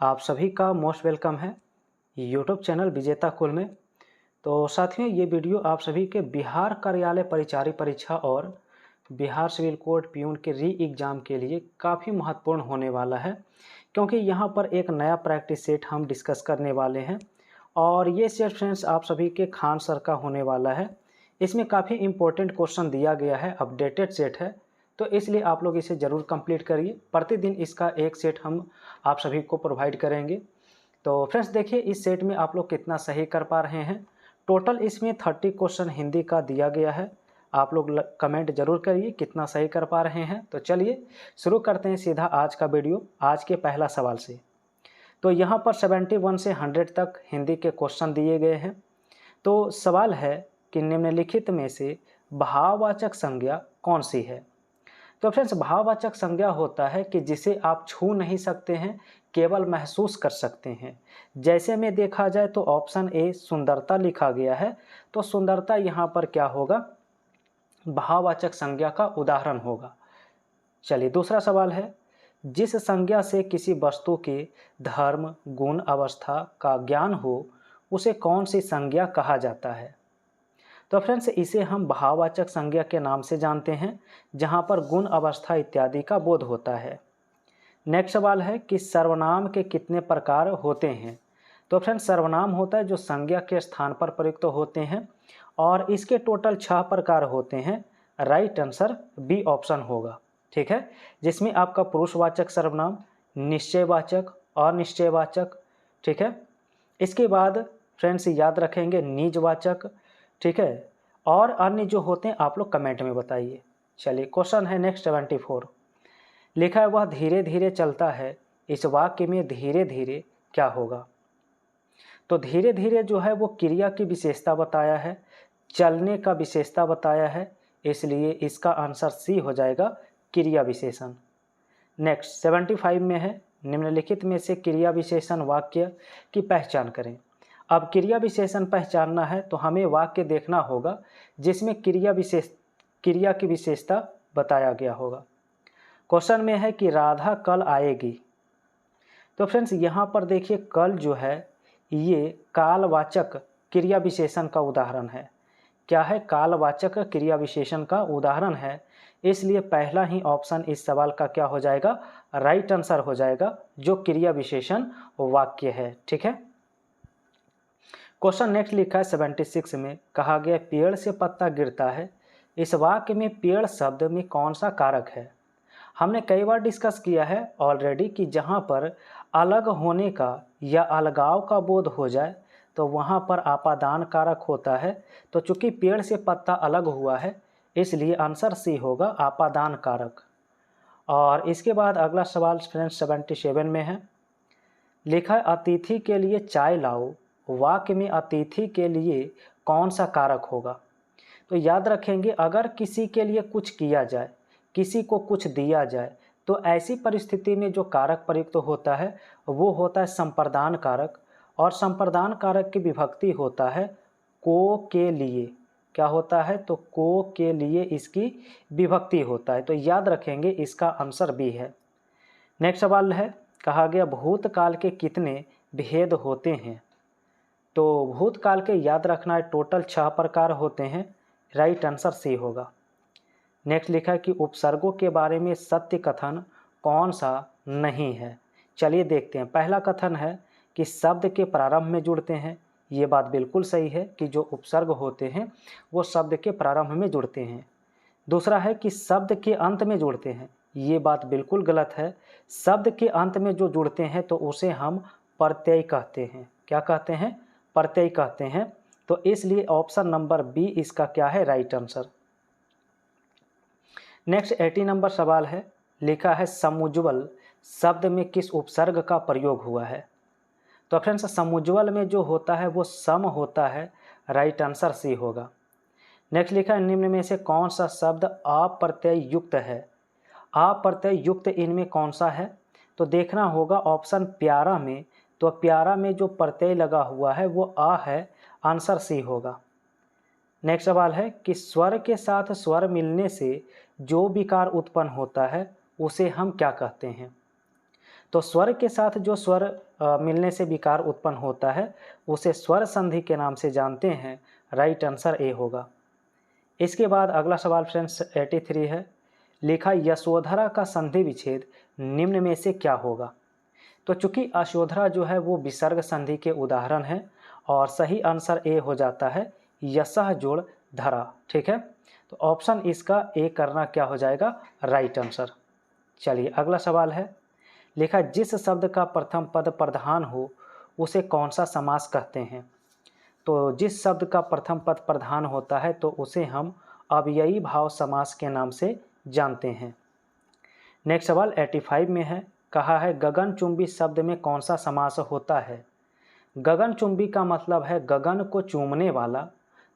आप सभी का मोस्ट वेलकम है यूट्यूब चैनल विजेता कुल में। तो साथियों, ये वीडियो आप सभी के बिहार कार्यालय परिचारी परीक्षा और बिहार सिविल कोड प्यून के री एग्ज़ाम के लिए काफ़ी महत्वपूर्ण होने वाला है, क्योंकि यहाँ पर एक नया प्रैक्टिस सेट हम डिस्कस करने वाले हैं और ये सेट फ्रेंड्स आप सभी के खान सर का होने वाला है। इसमें काफ़ी इंपॉर्टेंट क्वेश्चन दिया गया है, अपडेटेड सेट है, तो इसलिए आप लोग इसे ज़रूर कंप्लीट करिए। प्रतिदिन इसका एक सेट हम आप सभी को प्रोवाइड करेंगे। तो फ्रेंड्स देखिए, इस सेट में आप लोग कितना सही कर पा रहे हैं। टोटल इसमें 30 क्वेश्चन हिंदी का दिया गया है। आप लोग कमेंट जरूर करिए कितना सही कर पा रहे हैं। तो चलिए शुरू करते हैं सीधा आज का वीडियो, आज के पहला सवाल से। तो यहाँ पर 71 से 100 तक हिंदी के क्वेश्चन दिए गए हैं। तो सवाल है कि निम्नलिखित में से भाववाचक संज्ञा कौन सी है। तो फ्रेंड्स, भाववाचक संज्ञा होता है कि जिसे आप छू नहीं सकते हैं, केवल महसूस कर सकते हैं। जैसे में देखा जाए तो ऑप्शन ए सुंदरता लिखा गया है, तो सुंदरता यहाँ पर क्या होगा, भाववाचक संज्ञा का उदाहरण होगा। चलिए दूसरा सवाल है, जिस संज्ञा से किसी वस्तु के धर्म, गुण, अवस्था का ज्ञान हो उसे कौन सी संज्ञा कहा जाता है। तो फ्रेंड्स, इसे हम भाववाचक संज्ञा के नाम से जानते हैं, जहां पर गुण, अवस्था इत्यादि का बोध होता है। नेक्स्ट सवाल है कि सर्वनाम के कितने प्रकार होते हैं। तो फ्रेंड्स, सर्वनाम होता है जो संज्ञा के स्थान पर प्रयुक्त होते हैं और इसके टोटल 6 प्रकार होते हैं। राइट आंसर बी ऑप्शन होगा, ठीक है, जिसमें आपका पुरुषवाचक सर्वनाम, निश्चयवाचक, अनिश्चयवाचक, ठीक है। इसके बाद फ्रेंड्स याद रखेंगे निजवाचक, ठीक है, और अन्य जो होते हैं आप लोग कमेंट में बताइए। चलिए क्वेश्चन है नेक्स्ट 74। लिखा है वह धीरे धीरे चलता है, इस वाक्य में धीरे धीरे क्या होगा। तो धीरे धीरे जो है वो क्रिया की विशेषता बताया है, चलने का विशेषता बताया है, इसलिए इसका आंसर सी हो जाएगा, क्रिया विशेषण। नेक्स्ट 75 में है, निम्नलिखित में से क्रिया विशेषण वाक्य की पहचान करें। अब क्रिया विशेषण पहचानना है तो हमें वाक्य देखना होगा जिसमें क्रिया की विशेषता बताया गया होगा। क्वेश्चन में है कि राधा कल आएगी। तो फ्रेंड्स यहाँ पर देखिए, कल जो है ये कालवाचक क्रिया विशेषण का उदाहरण है। क्या है, कालवाचक क्रिया विशेषण का उदाहरण है, इसलिए पहला ही ऑप्शन इस सवाल का क्या हो जाएगा, राइट आंसर हो जाएगा, जो क्रिया विशेषण वाक्य है, ठीक है। क्वेश्चन नेक्स्ट लिखा है 76 में, कहा गया पेड़ से पत्ता गिरता है, इस वाक्य में पेड़ शब्द में कौन सा कारक है। हमने कई बार डिस्कस किया है ऑलरेडी कि जहाँ पर अलग होने का या अलगाव का बोध हो जाए तो वहाँ पर आपादान कारक होता है। तो चूंकि पेड़ से पत्ता अलग हुआ है, इसलिए आंसर सी होगा, आपादान कारक। और इसके बाद अगला सवाल फ्रेंड्स 77 में है, लिखा है अतिथि के लिए चाय लाओ, वाक्य में अतिथि के लिए कौन सा कारक होगा। तो याद रखेंगे, अगर किसी के लिए कुछ किया जाए, किसी को कुछ दिया जाए, तो ऐसी परिस्थिति में जो कारक प्रयुक्त होता है वो होता है संप्रदान कारक, और संप्रदान कारक की विभक्ति होता है को के लिए। क्या होता है, तो को के लिए इसकी विभक्ति होता है। तो याद रखेंगे, इसका आंसर बी है। नेक्स्ट सवाल है, कहा गया भूतकाल के कितने भेद होते हैं। तो भूतकाल के याद रखना है, टोटल 6 प्रकार होते हैं, राइट आंसर सी होगा। नेक्स्ट लिखा है कि उपसर्गों के बारे में सत्य कथन कौन सा नहीं है। चलिए देखते हैं। पहला कथन है कि शब्द के प्रारंभ में जुड़ते हैं, ये बात बिल्कुल सही है कि जो उपसर्ग होते हैं वो शब्द के प्रारंभ में जुड़ते हैं। दूसरा है कि शब्द के अंत में जुड़ते हैं, ये बात बिल्कुल गलत है। शब्द के अंत में जो जुड़ते हैं तो उसे हम प्रत्यय कहते हैं। क्या कहते हैं, प्रत्यय कहते हैं। तो इसलिए ऑप्शन नंबर बी इसका क्या है, राइट आंसर। नेक्स्ट 80 नंबर सवाल है, लिखा है समुज्ज्वल शब्द में किस उपसर्ग का प्रयोग हुआ है। तो फ्रेंड्स, समुज्ज्वल में जो होता है वो सम होता है, राइट आंसर सी होगा। नेक्स्ट लिखा है निम्न में से कौन सा शब्द अप्रत्यय युक्त है। अप्रत्यय युक्त इनमें कौन सा है, तो देखना होगा ऑप्शन प्यारा में। तो प्यारा में जो प्रत्यय लगा हुआ है वो आ है, आंसर सी होगा। नेक्स्ट सवाल है कि स्वर के साथ स्वर मिलने से जो विकार उत्पन्न होता है उसे हम क्या कहते हैं। तो स्वर के साथ जो स्वर मिलने से विकार उत्पन्न होता है उसे स्वर संधि के नाम से जानते हैं। राइट आंसर ए होगा। इसके बाद अगला सवाल फ्रेंड्स 83 है, लिखा यशोधरा का संधि विच्छेद निम्न में से क्या होगा। तो चूंकि यशोधरा जो है वो विसर्ग संधि के उदाहरण है और सही आंसर ए हो जाता है यशः जोड़ धरा। ठीक है, तो ऑप्शन इसका ए करना क्या हो जाएगा, राइट आंसर। चलिए अगला सवाल है, लिखा जिस शब्द का प्रथम पद प्रधान हो उसे कौन सा समास कहते हैं। तो जिस शब्द का प्रथम पद प्रधान होता है तो उसे हम अव्ययी भाव समास के नाम से जानते हैं। नेक्स्ट सवाल 85 में है, कहा है गगनचुंबी शब्द में कौन सा समास होता है। गगनचुंबी का मतलब है गगन को चूमने वाला,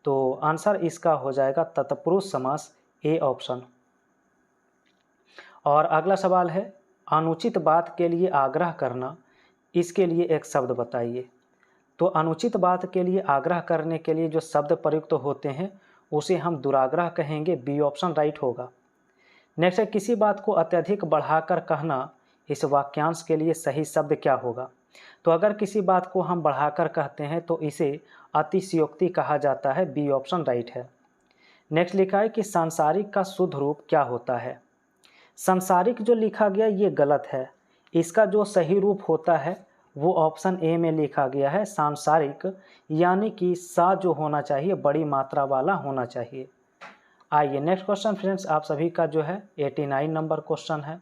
तो आंसर इसका हो जाएगा तत्पुरुष समास, ए ऑप्शन। और अगला सवाल है, अनुचित बात के लिए आग्रह करना, इसके लिए एक शब्द बताइए। तो अनुचित बात के लिए आग्रह करने के लिए जो शब्द प्रयुक्त होते हैं उसे हम दुराग्रह कहेंगे, बी ऑप्शन राइट होगा। नेक्स्ट है, किसी बात को अत्यधिक बढ़ाकर कहना, इस वाक्यांश के लिए सही शब्द क्या होगा। तो अगर किसी बात को हम बढ़ाकर कहते हैं तो इसे अतिशयोक्ति कहा जाता है, बी ऑप्शन राइट है। नेक्स्ट लिखा है कि सांसारिक का शुद्ध रूप क्या होता है। सांसारिक जो लिखा गया ये गलत है, इसका जो सही रूप होता है वो ऑप्शन ए में लिखा गया है सांसारिक, यानी कि सा जो होना चाहिए बड़ी मात्रा वाला होना चाहिए। आइए नेक्स्ट क्वेश्चन फ्रेंड्स आप सभी का जो है 89 नंबर क्वेश्चन है,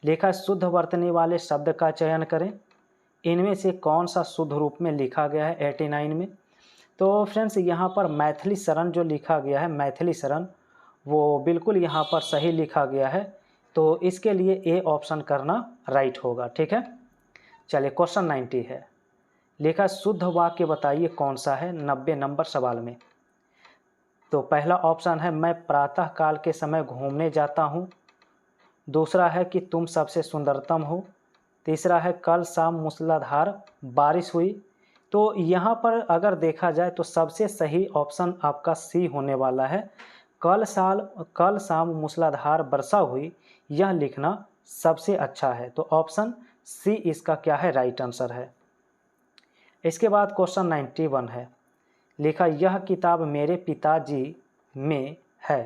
लिखा शुद्ध वर्तनी वाले शब्द का चयन करें, इनमें से कौन सा शुद्ध रूप में लिखा गया है 89 में। तो फ्रेंड्स यहाँ पर मैथिली शरण जो लिखा गया है, मैथिली शरण, वो बिल्कुल यहाँ पर सही लिखा गया है, तो इसके लिए ए ऑप्शन करना राइट होगा। ठीक है, चलिए क्वेश्चन 90 है, लिखा शुद्ध वाक्य बताइए कौन सा है 90 नंबर सवाल में। तो पहला ऑप्शन है मैं प्रातः काल के समय घूमने जाता हूँ, दूसरा है कि तुम सबसे सुंदरतम हो, तीसरा है कल शाम मूसलाधार बारिश हुई। तो यहाँ पर अगर देखा जाए तो सबसे सही ऑप्शन आपका सी होने वाला है, कल शाम मूसलाधार वर्षा हुई, यह लिखना सबसे अच्छा है। तो ऑप्शन सी इसका क्या है, राइट आंसर है। इसके बाद क्वेश्चन 91 है, लिखा यह किताब मेरे पिताजी में है।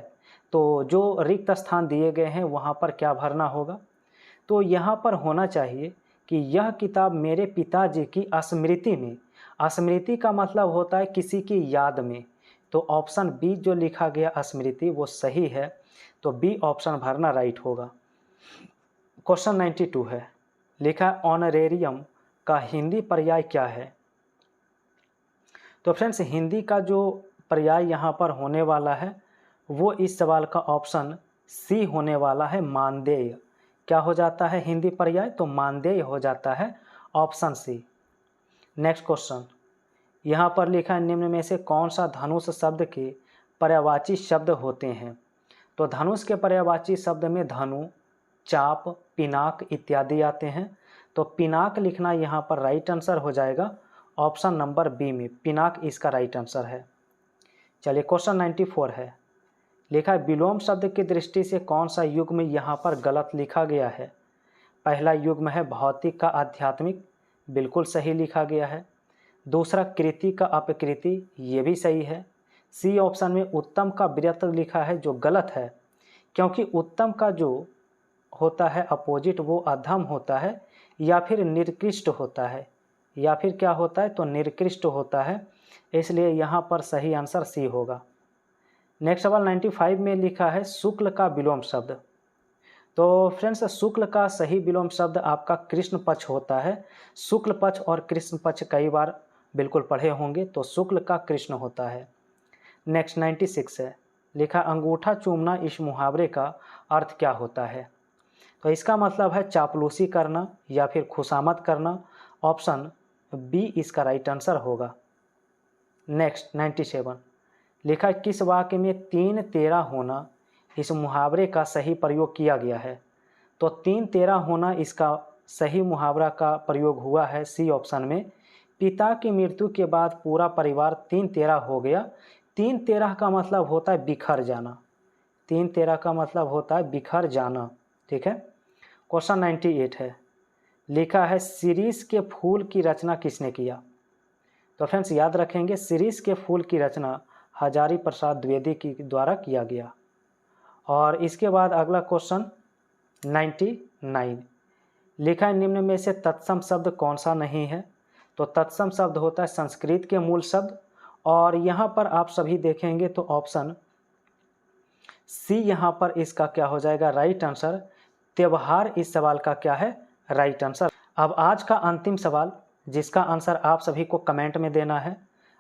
तो जो रिक्त स्थान दिए गए हैं वहाँ पर क्या भरना होगा। तो यहाँ पर होना चाहिए कि यह किताब मेरे पिताजी की स्मृति में। स्मृति का मतलब होता है किसी की याद में, तो ऑप्शन बी जो लिखा गया स्मृति वो सही है, तो बी ऑप्शन भरना राइट होगा। क्वेश्चन 92 है, लिखा ऑनरेरियम का हिंदी पर्याय क्या है। तो फ्रेंड्स हिंदी का जो पर्याय यहाँ पर होने वाला है वो इस सवाल का ऑप्शन सी होने वाला है, मानदेय। क्या हो जाता है हिंदी पर्याय, तो मानदेय हो जाता है, ऑप्शन सी। नेक्स्ट क्वेश्चन यहाँ पर लिखा है निम्न में से कौन सा धनुष शब्द के पर्यायवाची शब्द होते हैं। तो धनुष के पर्यायवाची शब्द में धनु, चाप, पिनाक इत्यादि आते हैं, तो पिनाक लिखना यहाँ पर राइट आंसर हो जाएगा, ऑप्शन नंबर बी में पिनाक इसका राइट आंसर है। चलिए क्वेश्चन 94 है, लिखा है विलोम शब्द की दृष्टि से कौन सा युग्म यहाँ पर गलत लिखा गया है। पहला युग्म है भौतिक का आध्यात्मिक, बिल्कुल सही लिखा गया है। दूसरा कृति का अपकृति, ये भी सही है। सी ऑप्शन में उत्तम का विरत लिखा है जो गलत है, क्योंकि उत्तम का जो होता है अपोजिट वो अधम होता है या फिर निकृष्ट होता है, या फिर क्या होता है तो निकृष्ट होता है, इसलिए यहाँ पर सही आंसर सी होगा। नेक्स्ट सवाल 95 में लिखा है शुक्ल का विलोम शब्द। तो फ्रेंड्स शुक्ल का सही विलोम शब्द आपका कृष्ण पक्ष होता है। शुक्ल पक्ष और कृष्ण पक्ष कई बार बिल्कुल पढ़े होंगे, तो शुक्ल का कृष्ण होता है। नेक्स्ट 96 है, लिखा अंगूठा चूमना इस मुहावरे का अर्थ क्या होता है। तो इसका मतलब है चापलूसी करना या फिर खुशामद करना, ऑप्शन बी इसका राइट आंसर होगा। नेक्स्ट 97, लिखा किस वाक्य में 3 तेरा होना इस मुहावरे का सही प्रयोग किया गया है। तो 3 तेरा होना इसका सही मुहावरा का प्रयोग हुआ है सी ऑप्शन में, पिता की मृत्यु के बाद पूरा परिवार 3 तेरा हो गया। 3 तेरा का मतलब होता है बिखर जाना, 3 तेरा का मतलब होता है बिखर जाना। ठीक है, क्वेश्चन 98 है, लिखा है शिरीष के फूल की रचना किसने किया। तो फ्रेंड्स याद रखेंगे, शिरीष के फूल की रचना हजारी प्रसाद द्विवेदी की द्वारा किया गया। और इसके बाद अगला क्वेश्चन 99 लिखा है निम्न में से तत्सम शब्द कौन सा नहीं है। तो तत्सम शब्द होता है संस्कृत के मूल शब्द, और यहाँ पर आप सभी देखेंगे तो ऑप्शन सी यहाँ पर इसका क्या हो जाएगा, राइट आंसर। त्योहार इस सवाल का क्या है, राइट आंसर। अब आज का अंतिम सवाल जिसका आंसर आप सभी को कमेंट में देना है।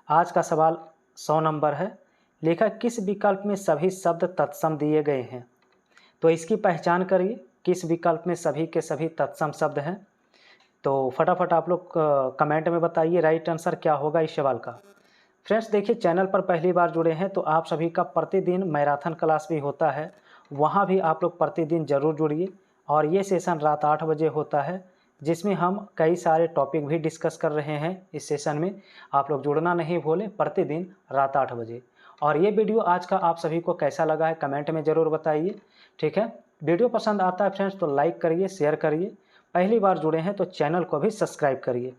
आज का सवाल 100 नंबर है। लिखा किस विकल्प में सभी शब्द तत्सम दिए गए हैं। तो इसकी पहचान करिए, किस विकल्प में सभी के सभी तत्सम शब्द हैं। तो फटाफट आप लोग कमेंट में बताइए राइट आंसर क्या होगा इस सवाल का। फ्रेंड्स देखिए, चैनल पर पहली बार जुड़े हैं तो आप सभी का प्रतिदिन मैराथन क्लास भी होता है, वहाँ भी आप लोग प्रतिदिन ज़रूर जुड़िए। और ये सेशन रात 8 बजे होता है, जिसमें हम कई सारे टॉपिक भी डिस्कस कर रहे हैं। इस सेशन में आप लोग जुड़ना नहीं भूलें, प्रतिदिन रात 8 बजे। और ये वीडियो आज का आप सभी को कैसा लगा है कमेंट में ज़रूर बताइए, ठीक है। वीडियो पसंद आता है फ्रेंड्स तो लाइक करिए, शेयर करिए। पहली बार जुड़े हैं तो चैनल को भी सब्सक्राइब करिए।